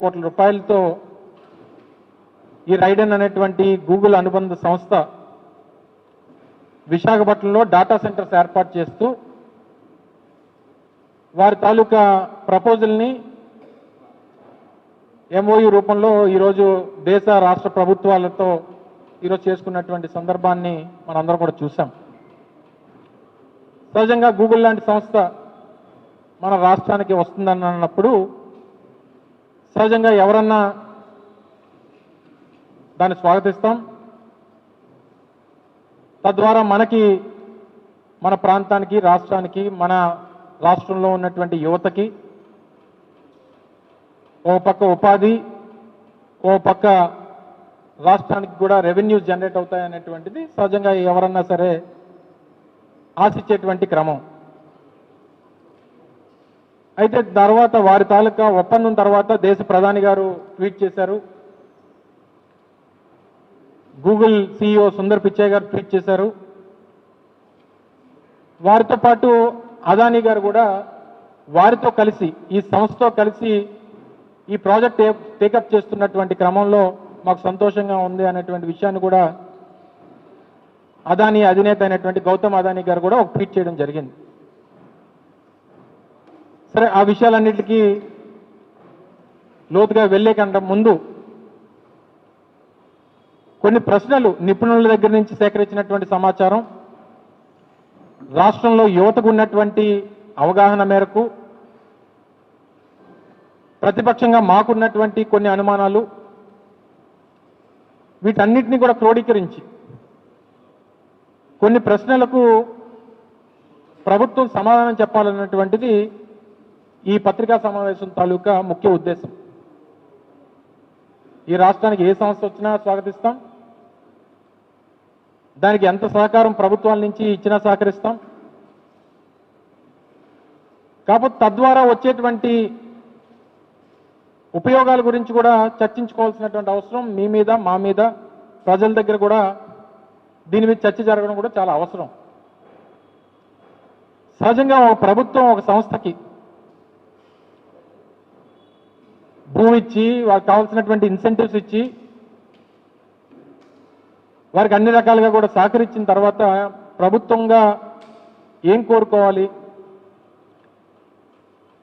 కోట్ల రూపాయలతో ఈ రైడెన్ అనేటువంటి గూగుల్ అనుబంధ సంస్థ విశాఖపట్నంలో డాటా సెంటర్స్ ఏర్పాటు చేస్తూ వారి తాలూకా ప్రపోజల్ని ఎంఓయూ రూపంలో ఈరోజు దేశ రాష్ట్ర ప్రభుత్వాలతో ఈరోజు చేసుకున్నటువంటి సందర్భాన్ని మనందరం కూడా చూసాం. సహజంగా గూగుల్ లాంటి సంస్థ మన రాష్ట్రానికి వస్తుందని అన్నప్పుడు సహజంగా ఎవరన్నా దాన్ని స్వాగతిస్తాం. తద్వారా మనకి మన ప్రాంతానికి రాష్ట్రానికి మన రాష్ట్రంలో ఉన్నటువంటి యువతకి ఓ పక్క ఉపాధి, ఓ పక్క రాష్ట్రానికి కూడా రెవెన్యూస్ జనరేట్ అవుతాయనేటువంటిది సహజంగా ఎవరన్నా సరే ఆశించేటువంటి క్రమం. అయితే తర్వాత వారి తాలూకా ఒప్పందం తర్వాత దేశ ప్రధాని గారు ట్వీట్ చేశారు, గూగుల్ సిఇఓ సుందర్ పిచాయ్ గారు ట్వీట్ చేశారు. వారితో పాటు అదానీ గారు కూడా వారితో కలిసి ఈ సంస్థతో కలిసి ఈ ప్రాజెక్ట్ టేకప్ చేస్తున్నటువంటి క్రమంలో మాకు సంతోషంగా ఉంది అనేటువంటి విషయాన్ని కూడా అదానీ అధినేత అయినటువంటి గౌతమ్ అదానీ గారు కూడా ఒక ట్వీట్ చేయడం జరిగింది. సరే, ఆ విషయాలన్నిటికీ లోతుగా వెళ్ళే కంటే ముందు కొన్ని ప్రశ్నలు నిపుణుల దగ్గర నుంచి సేకరించినటువంటి సమాచారం, రాష్ట్రంలో యువతకు ఉన్నటువంటి అవగాహన మేరకు ప్రతిపక్షంగా మాకున్నటువంటి కొన్ని అనుమానాలు, వీటన్నిటిని కూడా క్రోడీకరించి కొన్ని ప్రశ్నలకు ప్రభుత్వం సమాధానం చెప్పాలన్నటువంటిది ఈ పత్రికా సమావేశం తాలూకా ముఖ్య ఉద్దేశం. ఈ రాష్ట్రానికి ఏ సంస్థ వచ్చినా స్వాగతిస్తాం, దానికి ఎంత సహకారం ప్రభుత్వాల నుంచి ఇచ్చినా సహకరిస్తాం. కాకపోతే తద్వారా వచ్చేటువంటి ఉపయోగాల గురించి కూడా చర్చించుకోవాల్సినటువంటి అవసరం మీ మీద, మా మీద, ప్రజల దగ్గర కూడా దీని మీద చర్చ జరగడం కూడా చాలా అవసరం. సహజంగా ఒక ప్రభుత్వం ఒక సంస్థకి భూమి ఇచ్చి వారికి కావాల్సినటువంటి ఇన్సెంటివ్స్ ఇచ్చి వారికి అన్ని రకాలుగా కూడా సహకరించిన తర్వాత ప్రభుత్వంగా ఏం కోరుకోవాలి?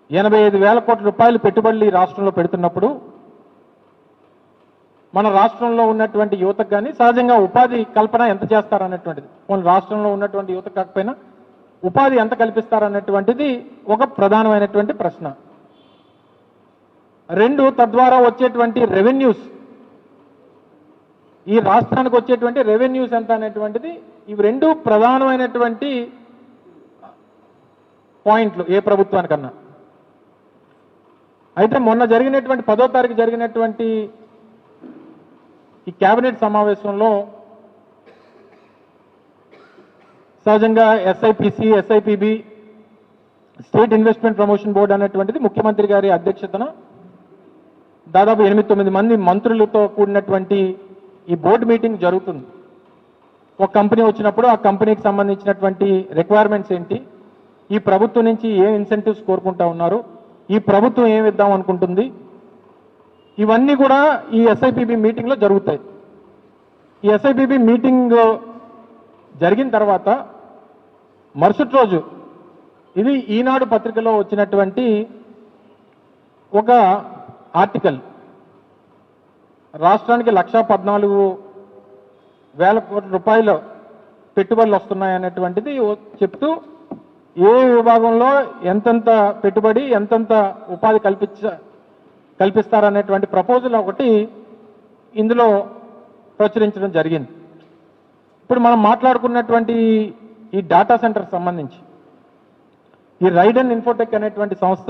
85,000 కోట్ల రూపాయలు పెట్టుబడులు ఈ రాష్ట్రంలో పెడుతున్నప్పుడు మన రాష్ట్రంలో ఉన్నటువంటి యువతకు కానీ సహజంగా ఉపాధి కల్పన ఎంత చేస్తారనేటువంటిది, మన రాష్ట్రంలో ఉన్నటువంటి యువత కాకపోయినా ఉపాధి ఎంత కల్పిస్తారనేటువంటిది ఒక ప్రధానమైనటువంటి ప్రశ్న. రెండు, తద్వారా వచ్చేటువంటి రెవెన్యూస్, ఈ రాష్ట్రానికి వచ్చేటువంటి రెవెన్యూస్ ఎంత అనేటువంటిది, ఇవి రెండు ప్రధానమైనటువంటి పాయింట్లు ఏ ప్రభుత్వానికన్నా. అయితే మొన్న జరిగినటువంటి 10వ తారీఖు జరిగినటువంటి ఈ కేబినెట్ సమావేశంలో సహజంగా SIPC, SIPB, state investment promotion board అనేటువంటిది ముఖ్యమంత్రి గారి అధ్యక్షతన దాదాపు 8-9 మంది మంత్రులతో కూడినటువంటి ఈ బోర్డు మీటింగ్ జరుగుతుంది. ఒక కంపెనీ వచ్చినప్పుడు ఆ కంపెనీకి సంబంధించినటువంటి రిక్వైర్మెంట్స్ ఏంటి, ఈ ప్రభుత్వం నుంచి ఏ ఇన్సెంటివ్స్ కోరుకుంటా ఉన్నారు, ఈ ప్రభుత్వం ఏమి ఇద్దాం అనుకుంటుంది, ఇవన్నీ కూడా ఈ ఎస్ఐపిబి మీటింగ్లో జరుగుతాయి. ఈ ఎస్ఐపిబి మీటింగ్ జరిగిన తర్వాత మరుసటి రోజు ఇది ఈనాడు పత్రికలో వచ్చినటువంటి ఒక ఆర్టికల్, రాష్ట్రానికి 1,14,000 కోట్ల రూపాయలు పెట్టుబడులు వస్తున్నాయనేటువంటిది చెప్తూ ఏ విభాగంలో ఎంతెంత పెట్టుబడి, ఎంతెంత ఉపాధి కల్పిస్తారనేటువంటి ప్రపోజల్ ఒకటి ఇందులో ప్రచురించడం జరిగింది. ఇప్పుడు మనం మాట్లాడుకున్నటువంటి ఈ డాటా సెంటర్ సంబంధించి ఈ రైడెన్ ఇన్ఫోటెక్ అనేటువంటి సంస్థ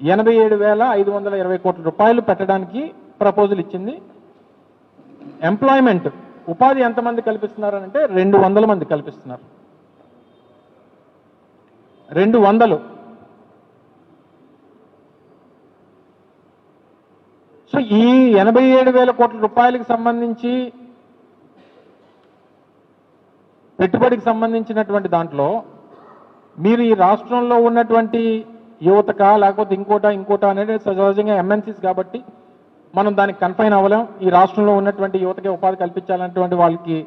87,520 కోట్ల రూపాయలు పెట్టడానికి ప్రపోజల్ ఇచ్చింది. ఎంప్లాయ్మెంట్, ఉపాధి ఎంతమంది కల్పిస్తున్నారనంటే 200 మంది కల్పిస్తున్నారు. 200. సో ఈ 87,000 కోట్ల రూపాయలకు సంబంధించి పెట్టుబడికి సంబంధించినటువంటి దాంట్లో మీరు ఈ రాష్ట్రంలో ఉన్నటువంటి యువతక లేకపోతే ఇంకోట అనేది సహజంగా ఎంఎన్సీస్ కాబట్టి మనం దానికి కన్ఫైన్ అవ్వలేం. ఈ రాష్ట్రంలో ఉన్నటువంటి యువతకి ఉపాధి కల్పించాలన్నటువంటి వాళ్ళకి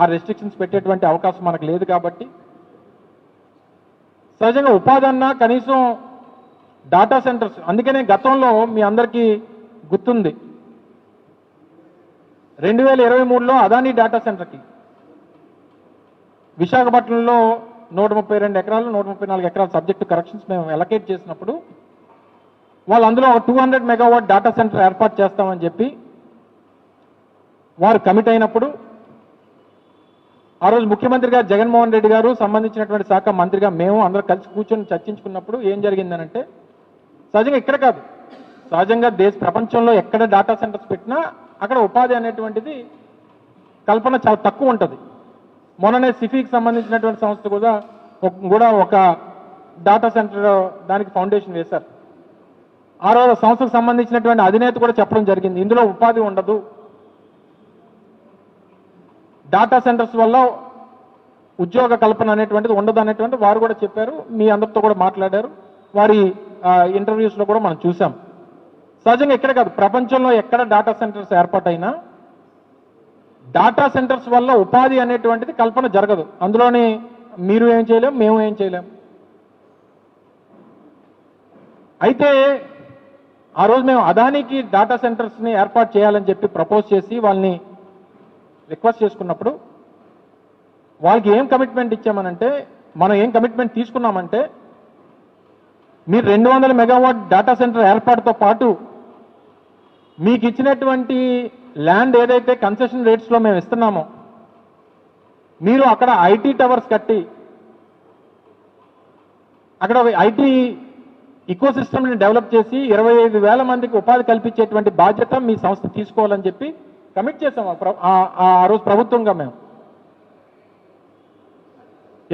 ఆ రెస్ట్రిక్షన్స్ పెట్టేటువంటి అవకాశం మనకు లేదు కాబట్టి సహజంగా ఉపాధి అన్నా కనీసం డాటా సెంటర్స్, అందుకనే గతంలో మీ అందరికీ గుర్తుంది 2023లో అదానీ డాటా సెంటర్కి విశాఖపట్నంలో 132 ఎకరాలు 134 ఎకరాల సబ్జెక్టు కరెక్షన్స్ మేము అలొకేట్ చేసినప్పుడు వాళ్ళు అందులో 200 మెగావాట్ డాటా సెంటర్ ఏర్పాటు చేస్తామని చెప్పి వారు కమిట్ అయినప్పుడు ఆ రోజు ముఖ్యమంత్రి గారు జగన్మోహన్ రెడ్డి గారు సంబంధించినటువంటి శాఖ మంత్రిగా మేము అందరూ కలిసి కూర్చొని చర్చించుకున్నప్పుడు ఏం జరిగిందనంటే సహజంగా ఇక్కడ కాదు, సహజంగా ప్రపంచంలో ఎక్కడ డాటా సెంటర్స్ పెట్టినా అక్కడ ఉపాధి అనేటువంటిది కల్పన చాలా తక్కువ ఉంటుంది. మొన్ననే సిఫీకి సంబంధించినటువంటి సంస్థ కూడా ఒక డాటా సెంటర్ దానికి ఫౌండేషన్ వేశారు. ఆ రోజు సంస్థకు సంబంధించినటువంటి అధినేత కూడా చెప్పడం జరిగింది, ఇందులో ఉపాధి ఉండదు, డాటా సెంటర్స్ వల్ల ఉద్యోగ కల్పన అనేటువంటిది ఉండదు అనేటువంటి వారు కూడా చెప్పారు. మీ అందరితో కూడా మాట్లాడారు, వారి ఇంటర్వ్యూస్లో కూడా మనం చూసాం. సహజంగా ఇక్కడ కాదు, ప్రపంచంలో ఎక్కడ డాటా సెంటర్స్ ఏర్పాటైనా డాటా సెంటర్స్ వల్ల ఉపాధి అనేటువంటిది కల్పన జరగదు. అందులోని మీరు ఏం చేయలేం, మేము ఏం చేయలేం. అయితే ఆ రోజు మేము అదానికి డాటా సెంటర్స్ని ఏర్పాటు చేయాలని చెప్పి ప్రపోజ్ చేసి వాళ్ళని రిక్వెస్ట్ చేసుకున్నప్పుడు వాళ్ళకి ఏం కమిట్మెంట్ ఇచ్చామనంటే, మనం ఏం కమిట్మెంట్ తీసుకున్నామంటే మీరు 200 మెగావాట్ డాటా సెంటర్ ఏర్పాటుతో పాటు మీకు ఇచ్చినటువంటి ల్యాండ్ ఏదైతే కన్సెషన్ రేట్స్లో మేము ఇస్తున్నామో మీరు అక్కడ ఐటీ టవర్స్ కట్టి అక్కడ ఐటీ ఈకో సిస్టమ్ని డెవలప్ చేసి 25,000 మందికి ఉపాధి కల్పించేటువంటి బాధ్యత మీ సంస్థ తీసుకోవాలని చెప్పి కమిట్ చేసాం ఆ రోజు ప్రభుత్వంగా మేము.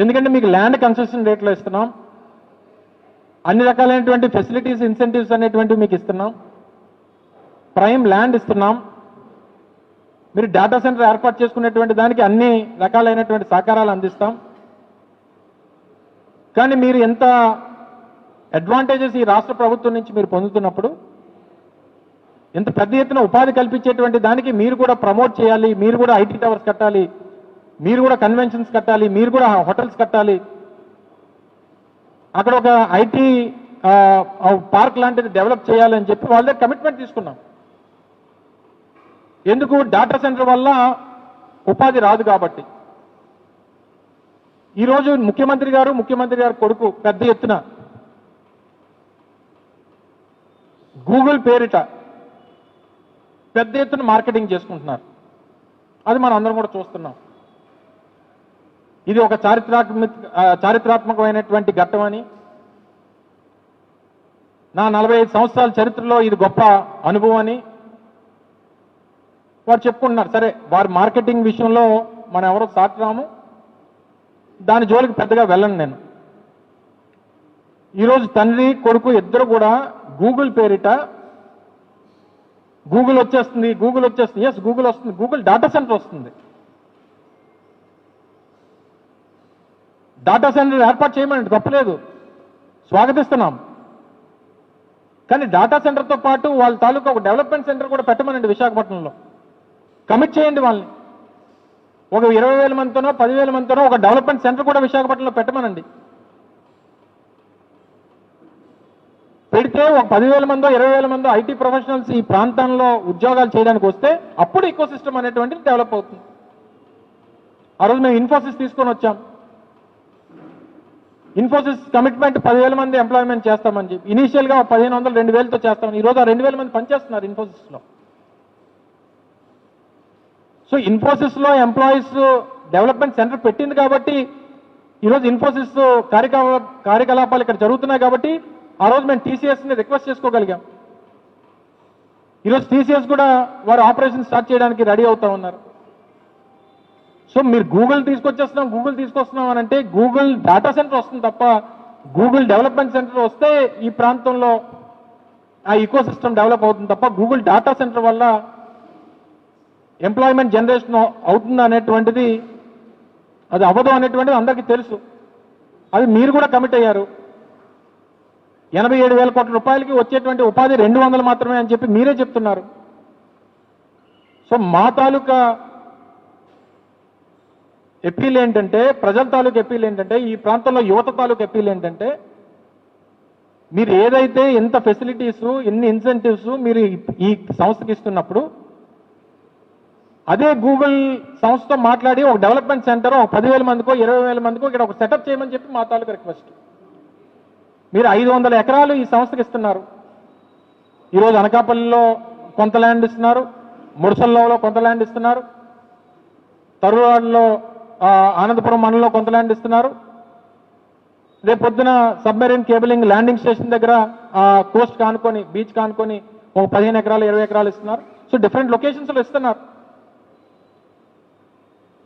ఎందుకంటే మీకు ల్యాండ్ కన్సెషన్ రేట్లో ఇస్తున్నాం, అన్ని రకాలైనటువంటి ఫెసిలిటీస్ ఇన్సెంటివ్స్ అనేటువంటివి మీకు ఇస్తున్నాం, ప్రైమ్ ల్యాండ్ ఇస్తున్నాం, మీరు డేటా సెంటర్ ఏర్పాటు చేసుకునేటువంటి దానికి అన్ని రకాలైనటువంటి సహకారాలు అందిస్తాం. కానీ మీరు ఎంత అడ్వాంటేజెస్ ఈ రాష్ట్ర ప్రభుత్వం నుంచి మీరు పొందుతున్నప్పుడు ఇంత పెద్ద ఎత్తున ఉపాధి కల్పించేటువంటి దానికి మీరు కూడా ప్రమోట్ చేయాలి, మీరు కూడా ఐటీ టవర్స్ కట్టాలి, మీరు కూడా కన్వెన్షన్స్ కట్టాలి, మీరు కూడా హోటల్స్ కట్టాలి, అక్కడ ఒక ఐటీ పార్క్ లాంటిది డెవలప్ చేయాలని చెప్పి వాళ్ళ దగ్గర కమిట్మెంట్ తీసుకున్నాం. ఎందుకు? డాటా సెంటర్ వల్ల ఉపాధి రాదు కాబట్టి. ఈరోజు ముఖ్యమంత్రి గారు కొడుకు పెద్ద ఎత్తున గూగుల్ పేరిట పెద్ద ఎత్తున మార్కెటింగ్ చేసుకుంటున్నారు. అది మనం అందరం కూడా చూస్తున్నాం. ఇది ఒక చారిత్రాత్మకమైనటువంటి ఘట్టం అని, నా 45 సంవత్సరాల చరిత్రలో ఇది గొప్ప అనుభవం అని వారు చెప్పుకుంటున్నారు. సరే, వారి మార్కెటింగ్ విషయంలో మనం ఎవరో సాటురాము, దాని జోలికి పెద్దగా వెళ్ళను నేను. ఈరోజు తండ్రి కొడుకు ఇద్దరు కూడా గూగుల్ పేరిట గూగుల్ వచ్చేస్తుంది, ఎస్ గూగుల్ వస్తుంది, గూగుల్ డాటా సెంటర్ వస్తుంది. డాటా సెంటర్ ఏర్పాటు చేయమని తప్పలేదు, స్వాగతిస్తున్నాం. కానీ డాటా సెంటర్తో పాటు వాళ్ళ తాలూకా ఒక డెవలప్మెంట్ సెంటర్ కూడా పెట్టమనండి విశాఖపట్నంలో. కమిట్ చేయండి వాళ్ళని. ఒక 20,000 మందితోనో 10,000 మందితోనో ఒక డెవలప్మెంట్ సెంటర్ కూడా విశాఖపట్నంలో పెట్టమనండి. పెడితే ఒక 10,000 మందో 20,000 మందో ఐటీ ప్రొఫెషనల్స్ ఈ ప్రాంతంలో ఉద్యోగాలు చేయడానికి వస్తే అప్పుడు ఈకో సిస్టమ్ అనేటువంటిది డెవలప్ అవుతుంది. ఆ రోజు మేము ఇన్ఫోసిస్ తీసుకొని వచ్చాం. ఇన్ఫోసిస్ కమిట్మెంట్ 10,000 మంది ఎంప్లాయ్మెంట్ చేస్తామని చెప్పి ఇనీషియల్గా 1,500 2,000తో చేస్తామని. ఈరోజు ఆ 2,000 మంది పనిచేస్తున్నారు ఇన్ఫోసిస్లో. సో ఇన్ఫోసిస్లో ఎంప్లాయీస్ డెవలప్మెంట్ సెంటర్ పెట్టింది కాబట్టి ఈరోజు ఇన్ఫోసిస్ కార్యకలాపాలు ఇక్కడ జరుగుతున్నాయి కాబట్టి ఆ రోజు మేము టీసీఎస్ని రిక్వెస్ట్ చేసుకోగలిగాం. ఈరోజు టీసీఎస్ కూడా వారు ఆపరేషన్ స్టార్ట్ చేయడానికి రెడీ అవుతా ఉన్నారు. సో మీరు గూగుల్ తీసుకొస్తున్నాం అని అంటే గూగుల్ డాటా సెంటర్ వస్తుంది తప్ప గూగుల్ డెవలప్మెంట్ సెంటర్ వస్తే ఈ ప్రాంతంలో ఆ ఈకో సిస్టమ్ డెవలప్ అవుతుంది తప్ప గూగుల్ డాటా సెంటర్ వల్ల ఎంప్లాయ్మెంట్ జనరేషన్ అవుతుంది అనేటువంటిది అది అవ్వదు అనేటువంటిది అందరికీ తెలుసు. అది మీరు కూడా కమిట్ అయ్యారు. 87,000 కోట్ల రూపాయలకి వచ్చేటువంటి ఉపాధి 200 మాత్రమే అని చెప్పి మీరే చెప్తున్నారు. సో మా తాలూకా అప్పీల్ ఏంటంటే, ప్రజల తాలూకు అప్పీల్ ఏంటంటే, ఈ ప్రాంతంలో యువత తాలూకు అప్పీల్ ఏంటంటే, మీరు ఏదైతే ఎంత ఫెసిలిటీస్, ఎన్ని ఇన్సెంటివ్స్ మీరు ఈ సంస్థకి ఇస్తున్నప్పుడు, అదే గూగుల్ సంస్థతో మాట్లాడి ఒక డెవలప్మెంట్ సెంటర్ ఒక 10,000 మందికో 20,000 మందికో ఇక్కడ ఒక సెటప్ చేయమని చెప్పి మా తాలూకు రిక్వెస్ట్. మీరు 500 ఎకరాలు ఈ సంస్థకి ఇస్తున్నారు. ఈరోజు అనకాపల్లిలో కొంత ల్యాండ్ ఇస్తున్నారు, ముడసల్లో కొంత ల్యాండ్ ఇస్తున్నారు, తరువాడలో ఆనందపురం మండలంలో కొంత ల్యాండ్ ఇస్తున్నారు. రేపు పొద్దున సబ్మెరీన్ కేబులింగ్ ల్యాండింగ్ స్టేషన్ దగ్గర కోస్ట్ కానుకొని, బీచ్ కానుకొని ఒక 15 ఎకరాలు 20 ఎకరాలు ఇస్తున్నారు. సో డిఫరెంట్ లొకేషన్స్లో ఇస్తున్నారు.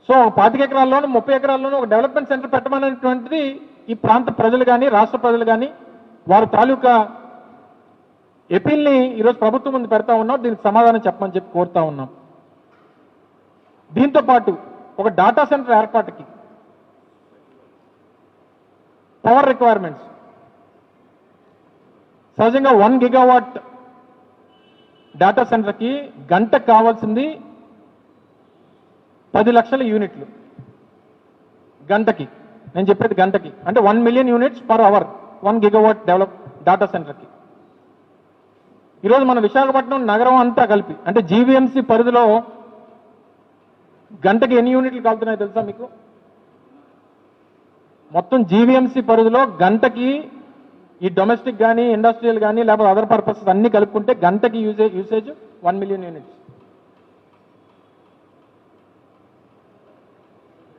సో 25 ఎకరాల్లోనూ 30 ఎకరాల్లోనూ ఒక డెవలప్మెంట్ సెంటర్ పెట్టమనేటువంటిది ఈ ప్రాంత ప్రజలు కానీ రాష్ట్ర ప్రజలు కానీ వారి తాలూకా అపీల్ని ఈరోజు ప్రభుత్వం ముందు పెడతా ఉన్నాం. దీనికి సమాధానం చెప్పమని చెప్పి కోరుతా ఉన్నాం. దీంతో పాటు ఒక డాటా సెంటర్ ఏర్పాటుకి పవర్ రిక్వైర్మెంట్స్ సహజంగా 1 గిగావాట్ డాటా సెంటర్కి గంటకు కావాల్సింది 10 లక్షల యూనిట్లు గంటకి. నేను చెప్పేది గంటకి అంటే 1 million units per hour 1 gigawatt develop data సెంటర్కి. ఈరోజు మన విశాఖపట్నం నగరం అంతా కలిపి అంటే జీవీఎంసీ పరిధిలో గంటకి ఎన్ని యూనిట్లు కాలుతున్నాయో తెలుసా మీకు? మొత్తం జీవీఎంసీ పరిధిలో గంటకి ఈ డొమెస్టిక్ కానీ ఇండస్ట్రియల్ కానీ లేకపోతే అదర్ పర్పసెస్ అన్ని కలుపుకుంటే గంటకి యూసేజ్ 1 మిలియన్ యూనిట్స్.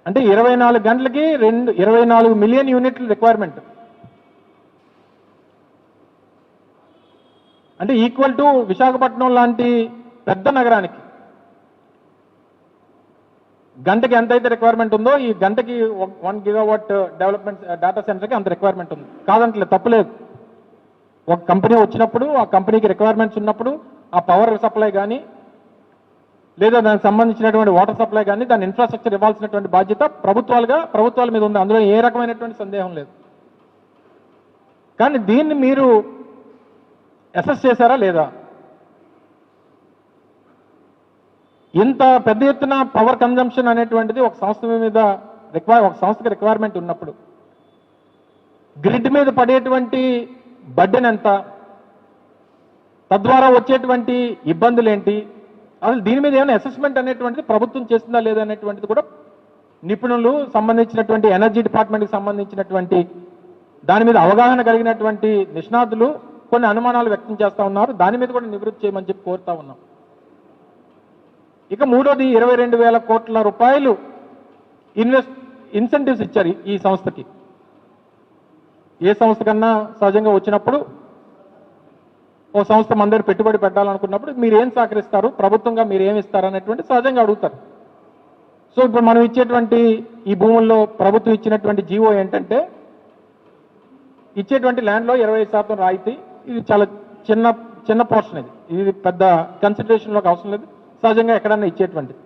అంటే 24 గంటలకి 24 మిలియన్ యూనిట్లు రిక్వైర్మెంట్. అంటే ఈక్వల్ టు విశాఖపట్నం లాంటి పెద్ద నగరానికి గంటకి ఎంతైతే రిక్వైర్మెంట్ ఉందో ఈ గంటకి 1 గిగావాట్ డెవలప్మెంట్ డేటా సెంటర్కి అంత రిక్వైర్మెంట్ ఉంది. కాదంటలేదు, తప్పులేదు. ఒక కంపెనీ వచ్చినప్పుడు ఆ కంపెనీకి రిక్వైర్మెంట్స్ ఉన్నప్పుడు ఆ పవర్ సప్లై కానీ లేదా దానికి సంబంధించినటువంటి వాటర్ సప్లై కానీ దాని ఇన్ఫ్రాస్ట్రక్చర్ ఇవ్వాల్సినటువంటి బాధ్యత ప్రభుత్వాల మీద ఉంది. అందులో ఏ రకమైనటువంటి సందేహం లేదు. కానీ దీన్ని మీరు అసెస్ చేశారా లేదా? ఇంత పెద్ద ఎత్తున పవర్ కన్జంప్షన్ అనేటువంటిది ఒక సంస్థ మీద ఒక సంస్థకి రిక్వైర్మెంట్ ఉన్నప్పుడు గ్రిడ్ మీద పడేటువంటి బర్డెన్ ఎంత, తద్వారా వచ్చేటువంటి ఇబ్బందులు ఏంటి, అసలు దీని మీద ఏమైనా అసెస్మెంట్ అనేటువంటిది ప్రభుత్వం చేస్తుందా లేదా అనేటువంటిది కూడా నిపుణులు సంబంధించినటువంటి ఎనర్జీ డిపార్ట్మెంట్కి సంబంధించినటువంటి దాని మీద అవగాహన కలిగినటువంటి నిష్ణాతులు కొన్ని అనుమానాలు వ్యక్తం చేస్తూ ఉన్నారు. దాని మీద కూడా నివృత్తి చేయమని చెప్పి కోరుతా ఉన్నాం. ఇక మూడోది 22,000 కోట్ల రూపాయలు ఇన్సెంటివ్స్ ఇచ్చారు ఈ సంస్థకి. ఏ సంస్థ కన్నా సహజంగా వచ్చినప్పుడు ఓ సంస్థ మన దగ్గర పెట్టుబడి పెట్టాలనుకున్నప్పుడు మీరు ఏం సహకరిస్తారు, ప్రభుత్వంగా మీరు ఏమి ఇస్తారు అనేటువంటి సహజంగా అడుగుతారు. సో ఇప్పుడు మనం ఇచ్చేటువంటి ఈ భూముల్లో ప్రభుత్వం ఇచ్చినటువంటి జీవో ఏంటంటే ఇచ్చేటువంటి ల్యాండ్లో 25% రాయితీ. ఇది చాలా చిన్న పోర్షన్. ఇది పెద్ద కన్సిడరేషన్లోకి అవసరం లేదు, సహజంగా ఎక్కడన్నా ఇచ్చేటువంటిది.